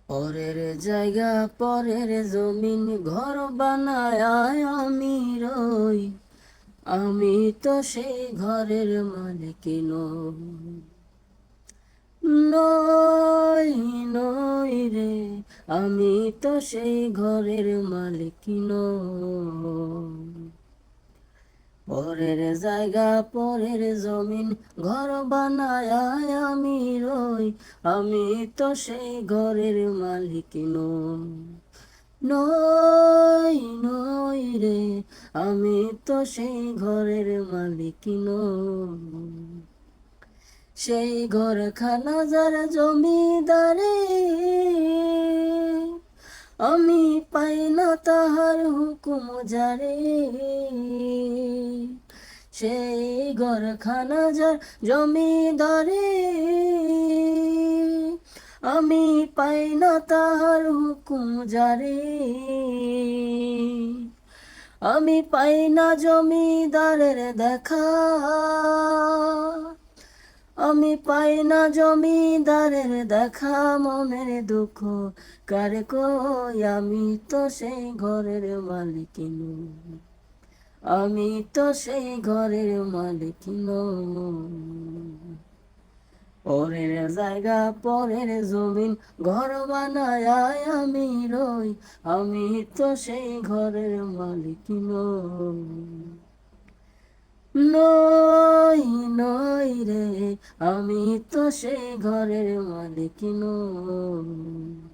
পরের জায়গা পরের জমিন ঘর বানায় আমি রই, আমি তো সেই ঘরের মালিক নই। নই নই রে, আমি তো সেই ঘরের মালিক নই। পরের জায়গা পরের জমিন ঘর বানায় আমি রই, আমি তো সেই ঘরের মালিক নই। নই নই রে, আমি তো সেই ঘরের মালিক নই। সেই ঘরখানা যার জমিদারে, আমি পাই না তাহার হুকুম জারে। সেই ঘরখানা যার জমিদারে, আমি পাই না তাহার হুকুম জারে। আমি পাই না জমিদারের দেখা, আমি পাই না জমিদারের দেখা। মনের দুঃখ কার কই, আমি তো সেই ঘরের মালিক নই, আমি তো সেই ঘরের মালিক নই। পরের জায়গা পরের জমিন ঘর বানায় আমি রই, আমি তো সেই ঘরের মালিক নই। নই নই রে, আমি তো সেই ঘরের মালিক নই।